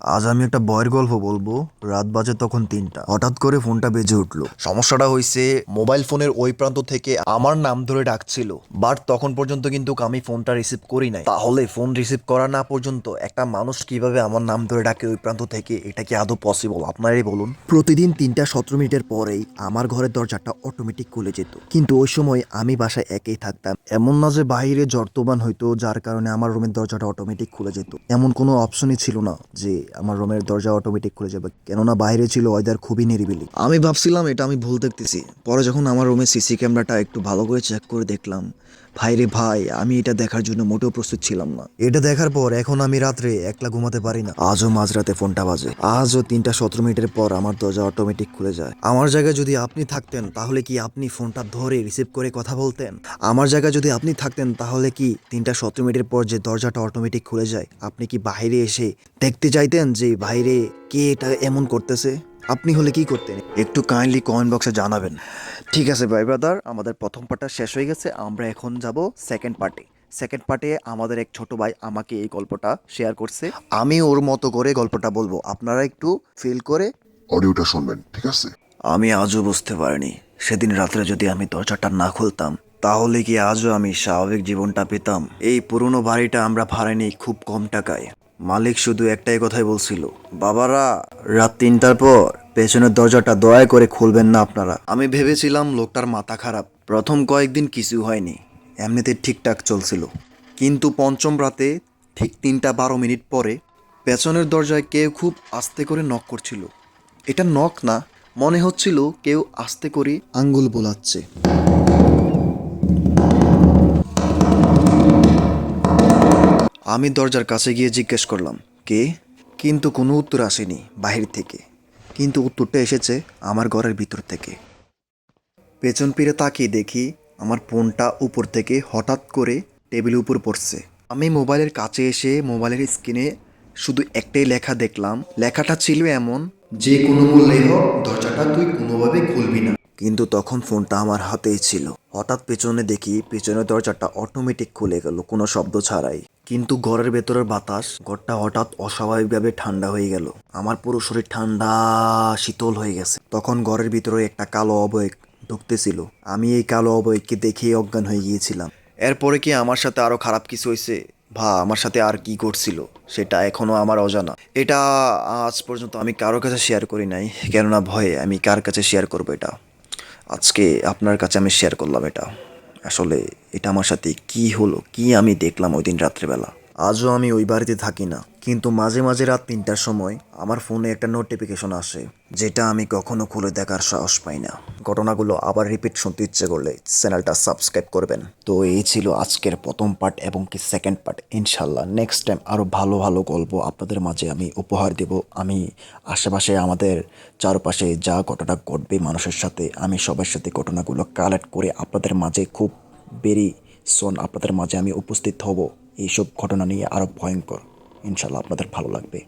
আজ আমি একটা বয়ের গল্প বলবো। রাত বাজে তখন 3টা, হঠাৎ করে ফোনটা বেজে উঠলো। সমস্যাটা হয়েছে মোবাইল ফোনের ওই প্রান্ত থেকে আমার নাম ধরে ডাকছিল, বাট তখন পর্যন্ত কিন্তু আমি ফোনটা রিসিভ করি নাই। তাহলে ফোন রিসিভ করা না পর্যন্ত একটা মানুষ কিভাবে আমার নাম ধরে ডাকে ওই প্রান্ত থেকে? এটা কি আদৌ পসিবল? আপনারাই বলুন। প্রতিদিন 3টা 17 মিনিটের পরেই আমার ঘরের দরজাটা অটোমেটিক খুলে যেত, কিন্তু ওই সময় আমি বাসায় একাই থাকতাম। এমন না যে বাইরে জর্তবান হইতো যার কারণে আমার রুমের দরজাটা অটোমেটিক খুলে যেত, এমন কোনো অপশনই ছিল না যে আমার রুমের দরজা অটোমেটিক খুলে যাবে, কেননা বাইরে ছিল ওয়েদার খুবই নিরিবিলি। আমি ভাবছিলাম এটা আমি ভুল দেখতেছি। পরে যখন আমার রুমের সিসি ক্যামেরাটা একটু ভালো করে চেক করে দেখলাম, ভাই রে ভাই, আমি এটা দেখার জন্য মোটেও প্রস্তুত ছিলাম না। এটা দেখার পর এখন আমি রাত্রে একলা ঘুমাতে পারি না। আজও মাঝরাতে ফোনটা বাজে, আজও 3টা 17 মিনিটের পর আমার দরজা অটোমেটিক খুলে যায়। আমার জায়গায় যদি আপনি থাকতেন তাহলে কি আপনি ফোনটা ধরে রিসিভ করে কথা বলতেন? আমার জায়গায় যদি আপনি থাকতেন তাহলে কি 3টা 17 মিনিটের পর যে দরজাটা অটোমেটিক খুলে যায়, আপনি কি বাইরে এসে দেখতে চাইতেন যে বাইরে কে এটা এমন করতেছে? আপনি হলে কি করতেন? একটু কাইন্ডলি কমেন্ট বক্সে জানাবেন। ঠিক আছে ভাই ব্রাদার, আমাদের প্রথম পার্টটা শেষ হয়ে গেছে। আমরা এখন যাব সেকেন্ড পার্টে। সেকেন্ড পার্টে আমাদের এক ছোট ভাই আমাকে এই গল্পটা শেয়ার করছে। আমি ওর মতো করে গল্পটা বলবো, আপনারা একটু ফিল করে অডিওটা শুনবেন, ঠিক আছে? আমি আজও বুঝতে পারিনি সেদিন রাত্রে যদি আমি দরজাটা না খুলতাম তাহলে কি আজও আমি স্বাভাবিক জীবনটা পেতাম। এই পুরনো বাড়িটা আমরা ভাড়া নিই খুব কম টাকায়। মালিক শুধু একটাই কথাই বলছিল, বাবারা রাত 3টার পর পেছনের দরজাটা দয়া করে খুলবেন না আপনারা। আমি ভেবেছিলাম লোকটার মাথা খারাপ। প্রথম কয়েকদিন কিছু হয়নি, এমনিতে ঠিকঠাক চলছিল। কিন্তু পঞ্চম রাতে ঠিক 3টা 12 মিনিট পরে পেছনের দরজায় কেউ খুব আস্তে করে নক করছিল। এটা নক না, মনে হচ্ছিল কেউ আস্তে করে আঙ্গুল বোলাচ্ছে। আমি দরজার কাছে গিয়ে জিজ্ঞেস করলাম, কে? কিন্তু কোনো উত্তর আসেনি বাহির থেকে, কিন্তু উত্তরটা এসেছে আমার ঘরের ভিতর থেকে। পেছন ফিরে তাকিয়ে দেখি আমার ফোনটা উপর থেকে হঠাৎ করে টেবিলের উপর পড়ছে। আমি মোবাইলের কাছে এসে মোবাইলের স্ক্রিনে শুধু একটাই লেখা দেখলাম। লেখাটা ছিল এমন, যে কোনো মূল্যে হোক দরজাটা তুই কোনোভাবে খুলবি না। কিন্তু তখন ফোনটা আমার হাতেই ছিল। হঠাৎ পেছনে দেখি পেছনের দরজাটা অটোমেটিক খুলে গেল কোনো শব্দ ছাড়াই। কিন্তু ঘরের ভেতরের বাতাস, ঘরটা হঠাৎ অস্বাভাবিকভাবে ঠান্ডা হয়ে গেল। আমার পুরো শরীর ঠান্ডা শীতল হয়ে গেছে। তখন ঘরের ভিতরে একটা কালো অবয়ব ঢুকতেছিল। আমি এই কালো অবয়বকে দেখেই অজ্ঞান হয়ে গিয়েছিলাম। এরপরে কি আমার সাথে আরো খারাপ কিছু হয়েছে? আমার সাথে আর কি করছিল সেটা এখনো আমার অজানা। এটা আজ পর্যন্ত আমি কারো কাছে শেয়ার করি নাই, কেননা ভয়ে আমি কার কাছে শেয়ার করবো এটা। আজকে আপনার কাছে আমি শেয়ার করলাম এটা। আসলে এটা আমার সাথে কি হলো, কি আমি দেখলাম ওই দিন রাত্রেবেলা। আজও আমি ওই বাড়িতে থাকি না, কিন্তু মাঝে মাঝে রাত 3টার সময় আমার ফোনে একটা নোটিফিকেশন আসে, যেটা আমি কখনো খুলে দেখার সাহস পাই না। ঘটনাগুলো আবার রিপিট শুনতে ইচ্ছে করলে চ্যানেলটা সাবস্ক্রাইব করবেন। তো এই ছিল আজকের প্রথম পার্ট এবং কি সেকেন্ড পার্ট। ইনশাল্লাহ নেক্সট টাইম আরও ভালো ভালো গল্প আপনাদের মাঝে আমি উপহার দেব। আমি আশেপাশে আমাদের চারপাশে যা ঘটনা ঘটবে মানুষের সাথে, আমি সবার সাথে ঘটনাগুলো কালেক্ট করে আপনাদের মাঝে খুব ভেরি সোন আপনাদের মাঝে আমি উপস্থিত হব। এইসব ঘটনা নিয়ে আরও ভয়ঙ্কর। ইনশাল্লাহ আপনাদের ভালো লাগবে।